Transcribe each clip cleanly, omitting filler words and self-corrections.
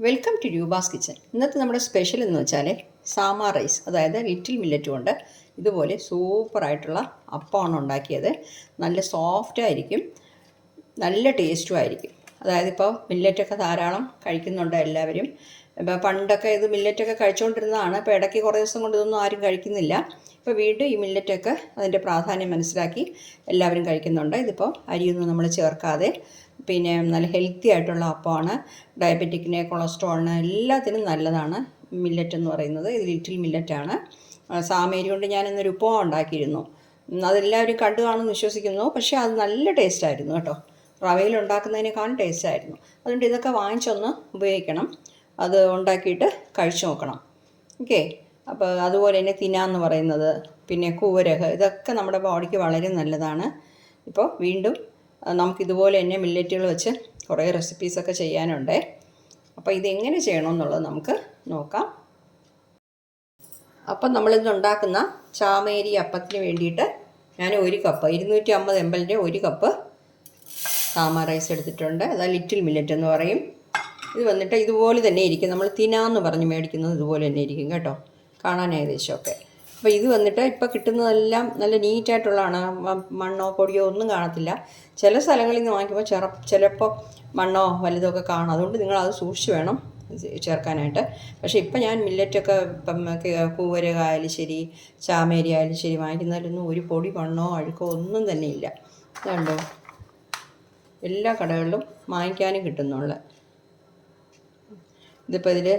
Welcome to Roopa's kitchen. ഇന്നത്തെ നമ്മുടെ special എന്ന് വെച്ചാൽ സാമാ റൈസ്, അതായത് ലിറ്റിൽ മില്ലറ്റ് കൊണ്ട് ഇതുപോലെ സൂപ്പറായിട്ടുള്ള അപ്പമാണ് ഉണ്ടാക്കിയത്. നല്ല സോഫ്റ്റായിരിക്കും, നല്ല ടേസ്റ്റും ആയിരിക്കും. അതായത് ഇപ്പോൾ മില്ലറ്റൊക്കെ ധാരാളം കഴിക്കുന്നുണ്ട് എല്ലാവരും. ഇപ്പോൾ പണ്ടൊക്കെ ഇത് മില്ലറ്റൊക്കെ കഴിച്ചുകൊണ്ടിരുന്നതാണ്. ഇപ്പോൾ ഇടയ്ക്ക് കുറേ ദിവസം കൊണ്ട് ഇതൊന്നും ആരും കഴിക്കുന്നില്ല. ഇപ്പോൾ വീണ്ടും ഈ മില്ലറ്റൊക്കെ അതിൻ്റെ പ്രാധാന്യം മനസ്സിലാക്കി എല്ലാവരും കഴിക്കുന്നുണ്ട്. ഇതിപ്പോൾ അരിയൊന്നും നമ്മൾ ചേർക്കാതെ പിന്നെ നല്ല ഹെൽത്തി ആയിട്ടുള്ള അപ്പമാണ്. ഡയബറ്റിക്കിന്, കൊളസ്ട്രോളിന് എല്ലാത്തിനും നല്ലതാണ് മില്ലറ്റ് എന്ന് പറയുന്നത്. ഇത് ലിറ്റിൽ മില്ലറ്റാണ്. സാമേരി കൊണ്ട് ഞാനിന്നൊരു ഉപ്പുമാവ് ഉണ്ടാക്കിയിരുന്നു. അതെല്ലാവരും കണ്ടു കാണുമെന്ന് വിശ്വസിക്കുന്നു. പക്ഷേ അത് നല്ല ടേസ്റ്റായിരുന്നു കേട്ടോ. റവയിൽ ഉണ്ടാക്കുന്നതിനേക്കാളും ടേസ്റ്റായിരുന്നു. അതുകൊണ്ട് ഇതൊക്കെ വാങ്ങിച്ചൊന്ന് ഉപയോഗിക്കണം. അത് ഉണ്ടാക്കിയിട്ട് കഴിച്ചു നോക്കണം. ഓക്കെ. അപ്പോൾ അതുപോലെ തന്നെ തിനാന്ന് പറയുന്നത്, പിന്നെ കൂവരക്, ഇതൊക്കെ നമ്മുടെ ബോഡിക്ക് വളരെ നല്ലതാണ്. ഇപ്പോൾ വീണ്ടും നമുക്കിതുപോലെ തന്നെ മില്ലറ്റുകൾ വെച്ച് കുറേ റെസിപ്പീസൊക്കെ ചെയ്യാനുണ്ട്. അപ്പോൾ ഇതെങ്ങനെ ചെയ്യണമെന്നുള്ളത് നമുക്ക് നോക്കാം. അപ്പം നമ്മളിന്ന് ഉണ്ടാക്കുന്ന ചാമേരി അപ്പത്തിന് വേണ്ടിയിട്ട് ഞാൻ 1 കപ്പ് 250 ml 1 കപ്പ് സാമാ റൈസ് എടുത്തിട്ടുണ്ട്. അതായത് ലിറ്റിൽ മില്ലറ്റ് എന്ന് പറയും. ഇത് വന്നിട്ട് ഇതുപോലെ തന്നെ ഇരിക്കും. നമ്മൾ തിനാന്ന് പറഞ്ഞ് മേടിക്കുന്നത് ഇതുപോലെ തന്നെ ഇരിക്കും കേട്ടോ, കാണാൻ ഏകദേശമൊക്കെ. അപ്പോൾ ഇത് വന്നിട്ട് ഇപ്പോൾ കിട്ടുന്നതെല്ലാം നല്ല നീറ്റായിട്ടുള്ളതാണ്. മണ്ണോ പൊടിയോ ഒന്നും കാണത്തില്ല. ചില സ്ഥലങ്ങളിൽ നിന്ന് വാങ്ങിക്കുമ്പോൾ ചിലപ്പോൾ മണ്ണോ വലുതൊക്കെ കാണും. അതുകൊണ്ട് നിങ്ങളത് സൂക്ഷിച്ച് വേണം ചേർക്കാനായിട്ട്. പക്ഷേ ഇപ്പം ഞാൻ മില്ലറ്റൊക്കെ ഇപ്പം കൂവരക ആയാലും ശരി, ചാമേരി ആയാലും ശരി വാങ്ങിക്കുന്നതിലൊന്നും ഒരു പൊടി മണ്ണോ അഴുക്കോ ഒന്നും തന്നെ ഇല്ല. ഇതുണ്ടോ, എല്ലാ കടകളിലും വാങ്ങിക്കാനും കിട്ടുന്നുള്ള. ഇതിപ്പോൾ ഇതിൽ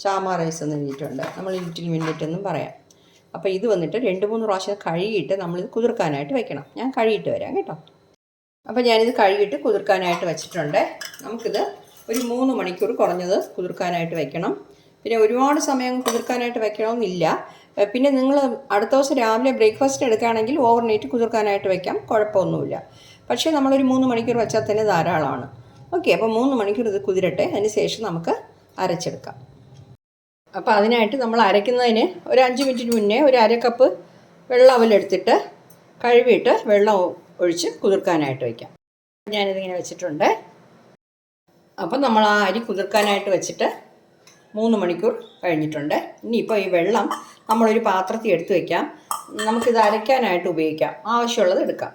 ചാമാ റൈസ് എന്ന് എഴുതിയിട്ടുണ്ട്. നമ്മൾ ലിറ്റിൽ മില്ലറ്റ് എന്നും പറയാം. അപ്പോൾ ഇത് വന്നിട്ട് 2-3 പ്രാവശ്യം കഴുകിയിട്ട് നമ്മളിത് കുതിർക്കാനായിട്ട് വെക്കണം. ഞാൻ കഴുകിയിട്ട് വരാം കേട്ടോ. അപ്പോൾ ഞാനിത് കഴുകിയിട്ട് കുതിർക്കാനായിട്ട് വെച്ചിട്ടുണ്ട്. നമുക്കിത് ഒരു 3 മണിക്കൂർ കുറഞ്ഞത് കുതിർക്കാനായിട്ട് വെക്കണം. പിന്നെ ഒരുപാട് സമയം കുതിർക്കാനായിട്ട് വെക്കണമെന്നില്ല. പിന്നെ നിങ്ങൾ അടുത്ത ദിവസം രാവിലെ ബ്രേക്ക്ഫാസ്റ്റ് എടുക്കുകയാണെങ്കിൽ ഓവർനൈറ്റ് കുതിർക്കാനായിട്ട് വെക്കാം, കുഴപ്പമൊന്നുമില്ല. പക്ഷേ നമ്മളൊരു 3 മണിക്കൂർ വെച്ചാൽ തന്നെ ധാരാളമാണ്. ഓക്കെ. അപ്പോൾ 3 മണിക്കൂർ ഇത് കുതിരട്ടെ. അതിന് ശേഷം നമുക്ക് അരച്ചെടുക്കാം. അപ്പോൾ അതിനായിട്ട് നമ്മൾ അരയ്ക്കുന്നതിന് ഒരു 5 മിനിറ്റിന് മുന്നേ ഒരു 1/2 കപ്പ് വെള്ളം അവലെടുത്തിട്ട് കഴുകിയിട്ട് വെള്ളം ഒഴിച്ച് കുതിർക്കാനായിട്ട് വയ്ക്കാം. ഞാനിതിങ്ങനെ വെച്ചിട്ടുണ്ട്. അപ്പം നമ്മൾ ആ അരി കുതിർക്കാനായിട്ട് വെച്ചിട്ട് 3 മണിക്കൂർ കഴിഞ്ഞിട്ടുണ്ട്. ഇനിയിപ്പോൾ ഈ വെള്ളം നമ്മളൊരു പാത്രത്തിൽ എടുത്ത് വയ്ക്കാം. നമുക്കിത് അരയ്ക്കാനായിട്ട് ഉപയോഗിക്കാം. ആവശ്യമുള്ളത് എടുക്കാം.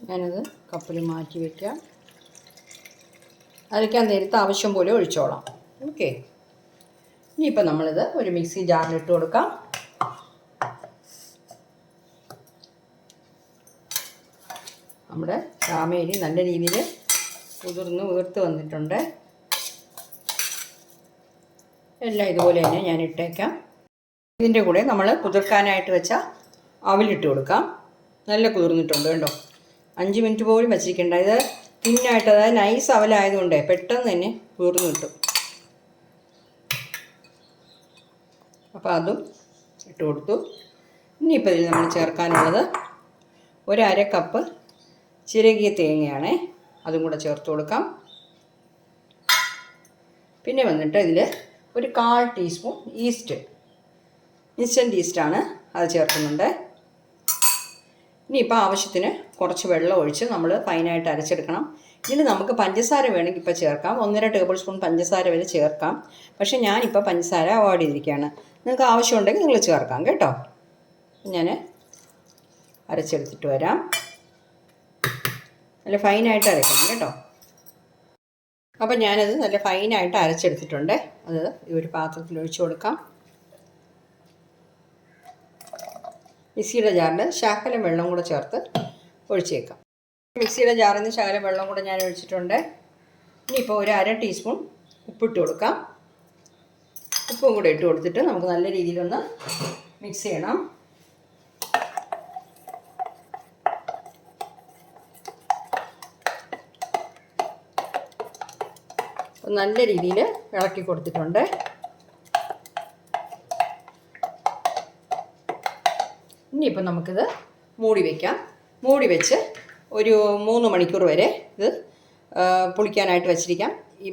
ഞാനത് കപ്പിൽ മാറ്റി വയ്ക്കാം. അരയ്ക്കാൻ നേരത്ത് ആവശ്യം പോലെ ഒഴിച്ചോളാം. ഓക്കെ. ഇനിയിപ്പോൾ നമ്മളിത് ഒരു മിക്സി ജാറിലിട്ട് കൊടുക്കാം. നമ്മുടെ ചാമേരി നല്ല രീതിയിൽ കുതിർന്ന് വീർത്ത് വന്നിട്ടുണ്ട്. എല്ലാം ഇതുപോലെ തന്നെ ഞാൻ ഇട്ടേക്കാം. ഇതിൻ്റെ കൂടെ നമ്മൾ കുതിർക്കാനായിട്ട് വെച്ച അവലിട്ട് കൊടുക്കാം. നല്ല കുതിർന്നിട്ടുണ്ട് കേട്ടോ. 5 മിനിറ്റ് പോലും വെച്ചിരിക്കേണ്ട. ഇത് തിന്നായിട്ട്, അതായത് നൈസ് അവലായതുകൊണ്ട് പെട്ടെന്ന് തന്നെ കുതിർന്ന് കിട്ടും. അപ്പോൾ അതും ഇട്ട് കൊടുത്തു. ഇനിയിപ്പോൾ ഇതിൽ നമ്മൾ ചേർക്കാനുള്ളത് ഒരു 1/2 കപ്പ് ചിരകിയ തേങ്ങയാണ്. അതും കൂടെ ചേർത്ത് കൊടുക്കാം. പിന്നെ വന്നിട്ട് ഇതിൽ ഒരു 1/4 ടീസ്പൂൺ ഈസ്റ്റ്, ഇൻസ്റ്റൻറ്റ് ഈസ്റ്റാണ്, അത് ചേർക്കുന്നുണ്ട്. ഇനിയിപ്പോൾ ആവശ്യത്തിന് കുറച്ച് വെള്ളം ഒഴിച്ച് നമ്മൾ ഫൈനായിട്ട് അരച്ചെടുക്കണം. ഇതിന് നമുക്ക് പഞ്ചസാര വേണമെങ്കിൽ ഇപ്പോൾ ചേർക്കാം. 1.5 ടേബിൾ സ്പൂൺ പഞ്ചസാര വരെ ചേർക്കാം. പക്ഷേ ഞാനിപ്പോൾ പഞ്ചസാര അവോയ്ഡ് ചെയ്തിരിക്കുകയാണ്. നിങ്ങൾക്ക് ആവശ്യമുണ്ടെങ്കിൽ നിങ്ങൾ ചേർക്കാം കേട്ടോ. ഞാൻ അരച്ചെടുത്തിട്ട് വരാം. നല്ല ഫൈനായിട്ട് അരയ്ക്കണം കേട്ടോ. അപ്പം ഞാനത് നല്ല ഫൈനായിട്ട് അരച്ചെടുത്തിട്ടുണ്ട്. അത് ഒരു പാത്രത്തിൽ ഒഴിച്ചു കൊടുക്കാം. മിക്സിയുടെ ജാറിൽ ശകലം വെള്ളം കൂടെ ചേർത്ത് ഒഴിച്ചേക്കാം. മിക്സിയുടെ ജാറിൽ നിന്ന് ശകലം വെള്ളം കൂടെ ഞാൻ ഒഴിച്ചിട്ടുണ്ട്. ഇനിയിപ്പോൾ ഒരു 1/2 ടീസ്പൂൺ ഉപ്പിട്ട് കൊടുക്കാം. ഉപ്പും കൂടെ ഇട്ട് കൊടുത്തിട്ട് നമുക്ക് നല്ല രീതിയിലൊന്ന് മിക്സ് ചെയ്യണം. നല്ല രീതിയിൽ ഇളക്കി കൊടുത്തിട്ടുണ്ട്. ഇനിയിപ്പോൾ നമുക്കിത് മൂടി വയ്ക്കാം. മൂടി വെച്ച് ഒരു 3 മണിക്കൂർ വരെ ഇത് പുളിക്കാനായിട്ട് വെച്ചിരിക്കാം. ഈ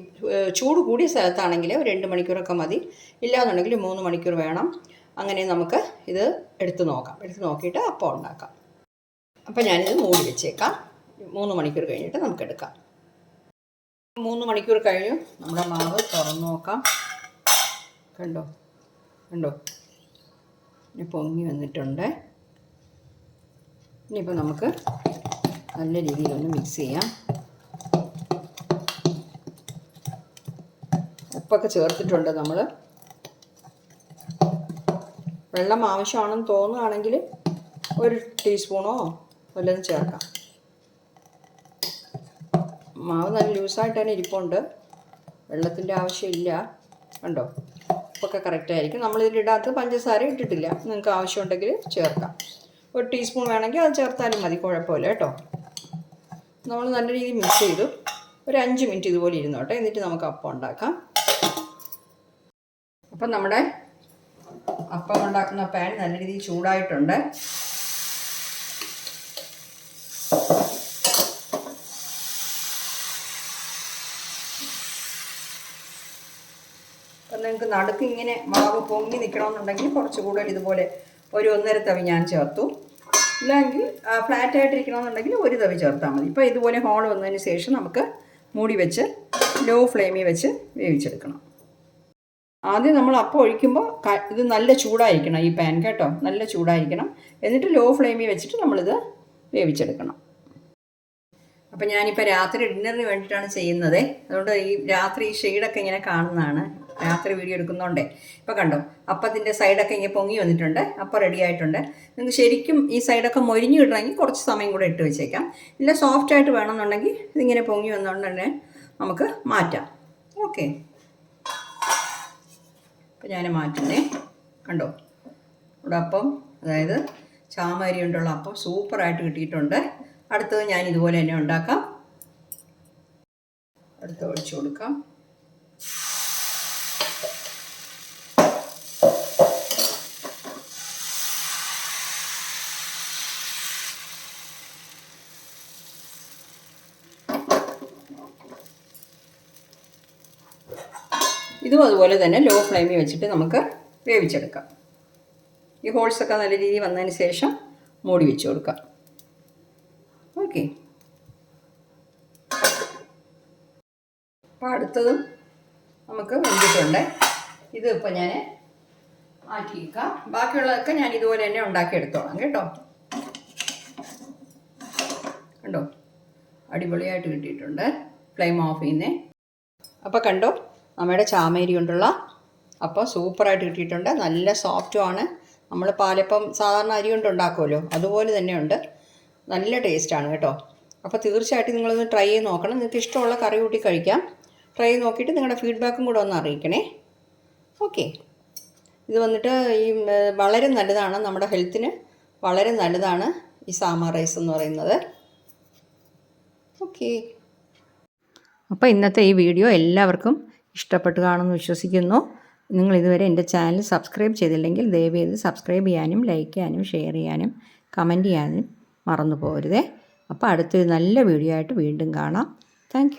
ചൂട് കൂടിയ സ്ഥലത്താണെങ്കിൽ ഒരു 2 മണിക്കൂറൊക്കെ മതി. ഇല്ലാന്നുണ്ടെങ്കിൽ 3 മണിക്കൂർ വേണം. അങ്ങനെ നമുക്ക് ഇത് എടുത്ത് നോക്കാം. എടുത്ത് നോക്കിയിട്ട് അപ്പം ഉണ്ടാക്കാം. അപ്പം ഞാനിത് മൂടി വെച്ചേക്കാം. 3 മണിക്കൂർ കഴിഞ്ഞിട്ട് നമുക്കെടുക്കാം. 3 മണിക്കൂർ കഴിഞ്ഞു. നമ്മുടെ മാവ് തുറന്ന് നോക്കാം. കണ്ടോ കണ്ടോ, ഇനി പൊങ്ങി വന്നിട്ടുണ്ട്. ഇനിയിപ്പോൾ നമുക്ക് നല്ല രീതിയിലൊന്ന് മിക്സ് ചെയ്യാം. ഉപ്പൊക്കെ ചേർത്തിട്ടുണ്ട് നമ്മൾ. വെള്ളം ആവശ്യമാണെന്ന് തോന്നുകയാണെങ്കിൽ 1 ടീസ്പൂണോ വല്ലതും ചേർക്കാം. മാവ് നല്ല ലൂസായിട്ട് തന്നെ ഇരിപ്പുണ്ട്, വെള്ളത്തിൻ്റെ ആവശ്യമില്ല. കണ്ടോ, ഉപ്പൊക്കെ കറക്റ്റായിരിക്കും. നമ്മളിതിലിടാത്ത പഞ്ചസാര ഇട്ടിട്ടില്ല. നിങ്ങൾക്ക് ആവശ്യമുണ്ടെങ്കിൽ ചേർക്കാം. 1 ടീസ്പൂൺ വേണമെങ്കിൽ അത് ചേർത്താലും മതി, കുഴപ്പമില്ല കേട്ടോ. നമ്മൾ നല്ല രീതിയിൽ മിക്സ് ചെയ്തു. ഒരു 5 മിനിറ്റ് ഇതുപോലെ ഇരുന്നോട്ടെ, എന്നിട്ട് നമുക്ക് അപ്പം ഉണ്ടാക്കാം. അപ്പം നമ്മുടെ അപ്പം ഉണ്ടാക്കുന്ന പാൻ നല്ല രീതിയിൽ ചൂടായിട്ടുണ്ട്. അപ്പം നിങ്ങൾക്ക് നടുക്ക് ഇങ്ങനെ മാവ് പൊങ്ങി നിൽക്കണമെന്നുണ്ടെങ്കിൽ കുറച്ച് കൂടുതൽ ഇതുപോലെ ഒരു 1.5 തവി ഞാൻ ചേർത്തു. ഇല്ലെങ്കിൽ ഫ്ലാറ്റായിട്ടിരിക്കണമെന്നുണ്ടെങ്കിൽ 1 തവി ചേർത്താൽ മതി. ഇപ്പോൾ ഇതുപോലെ ഹോൾ വന്നതിന് ശേഷം നമുക്ക് മൂടി വെച്ച് ലോ ഫ്ലെയിമിൽ വെച്ച് വേവിച്ചെടുക്കണം. ആദ്യം നമ്മൾ അപ്പം ഒഴിക്കുമ്പോൾ ഇത് നല്ല ചൂടായിരിക്കണം, ഈ പാൻ കേട്ടോ, നല്ല ചൂടായിരിക്കണം. എന്നിട്ട് ലോ ഫ്ലെയിമിൽ വെച്ചിട്ട് നമ്മളിത് വേവിച്ചെടുക്കണം. അപ്പം ഞാനിപ്പോൾ രാത്രി ഡിന്നറിന് വേണ്ടിയിട്ടാണ് ചെയ്യുന്നത്. അതുകൊണ്ട് ഈ രാത്രി ഷെയ്ഡൊക്കെ ഇങ്ങനെ കാണുന്നതാണ്, രാത്രി വീഡിയോ എടുക്കുന്നതുകൊണ്ടേ. ഇപ്പോൾ കണ്ടോ, അപ്പത്തിൻ്റെ സൈഡൊക്കെ ഇങ്ങനെ പൊങ്ങി വന്നിട്ടുണ്ട്. അപ്പം റെഡി ആയിട്ടുണ്ട്. നിങ്ങൾക്ക് ശരിക്കും ഈ സൈഡൊക്കെ മൊരിഞ്ഞ് കിട്ടണമെങ്കിൽ കുറച്ച് സമയം കൂടെ ഇട്ട് വെച്ചേക്കാം. ഇല്ല സോഫ്റ്റായിട്ട് വേണമെന്നുണ്ടെങ്കിൽ ഇതിങ്ങനെ പൊങ്ങി വന്നുകൊണ്ട് തന്നെ നമുക്ക് മാറ്റാം. ഓക്കെ, അപ്പം ഞാൻ മാറ്റുന്നേ. കണ്ടോ, ഇവിടെ അപ്പം, അതായത് ചാമരി കൊണ്ടുള്ള അപ്പം സൂപ്പറായിട്ട് കിട്ടിയിട്ടുണ്ട്. അടുത്തത് ഞാൻ ഇതുപോലെ തന്നെ ഉണ്ടാക്കാം. അടുത്ത് ഒഴിച്ചു കൊടുക്കാം. ഇതും അതുപോലെ തന്നെ ലോ ഫ്ലെയിമിൽ വെച്ചിട്ട് നമുക്ക് വേവിച്ചെടുക്കാം. ഈ ഹോൾസൊക്കെ നല്ല രീതിയിൽ വന്നതിന് ശേഷം മൂടി വെച്ച് കൊടുക്കാം. ഓക്കെ, അപ്പോൾ അടുത്തതും നമുക്ക് വെന്തിട്ടുണ്ട്. ഇത് ഇപ്പോൾ ഞാൻ മാറ്റി വയ്ക്കാം. ബാക്കിയുള്ളതൊക്കെ ഞാൻ ഇതുപോലെ തന്നെ ഉണ്ടാക്കിയെടുത്തോളാം കേട്ടോ. കണ്ടോ, അടിപൊളിയായിട്ട് കിട്ടിയിട്ടുണ്ട്. ഫ്ലെയിം ഓഫ് ചെയ്യുന്നേ. അപ്പോൾ കണ്ടോ, നമ്മുടെ ചാമേരി കൊണ്ടുള്ള അപ്പം സൂപ്പറായിട്ട് കിട്ടിയിട്ടുണ്ട്. നല്ല സോഫ്റ്റുമാണ്. നമ്മൾ പാലപ്പം സാധാരണ അരി കൊണ്ട് ഉണ്ടാക്കുമല്ലോ, അതുപോലെ തന്നെയുണ്ട്. നല്ല ടേസ്റ്റാണ് കേട്ടോ. അപ്പോൾ തീർച്ചയായിട്ടും നിങ്ങളൊന്ന് ട്രൈ ചെയ്ത് നോക്കണം. നിങ്ങൾക്ക് ഇഷ്ടമുള്ള കറി കൂട്ടി കഴിക്കാം. ട്രൈ ചെയ്ത് നോക്കിയിട്ട് നിങ്ങളുടെ ഫീഡ്ബാക്കും കൂടെ ഒന്ന് അറിയിക്കണേ. ഓക്കെ, ഇത് വന്നിട്ട് ഈ വളരെ നല്ലതാണ്, നമ്മുടെ ഹെൽത്തിന് വളരെ നല്ലതാണ് ഈ സാമ്പാർ റൈസ് എന്ന് പറയുന്നത്. ഓക്കെ, അപ്പോൾ ഇന്നത്തെ ഈ വീഡിയോ എല്ലാവർക്കും ഇഷ്ടപ്പെട്ട് കാണുമെന്ന് വിശ്വസിക്കുന്നു. നിങ്ങൾ ഇതുവരെ എൻ്റെ ചാനൽ സബ്സ്ക്രൈബ് ചെയ്തില്ലെങ്കിൽ ദയവേത് സബ്സ്ക്രൈബ് ചെയ്യാനും ലൈക്ക് ചെയ്യാനും ഷെയർ ചെയ്യാനും കമൻറ്റ് ചെയ്യാനും മറന്നു പോകരുതേ. അപ്പോൾ അടുത്തൊരു നല്ല വീഡിയോ ആയിട്ട് വീണ്ടും കാണാം. താങ്ക്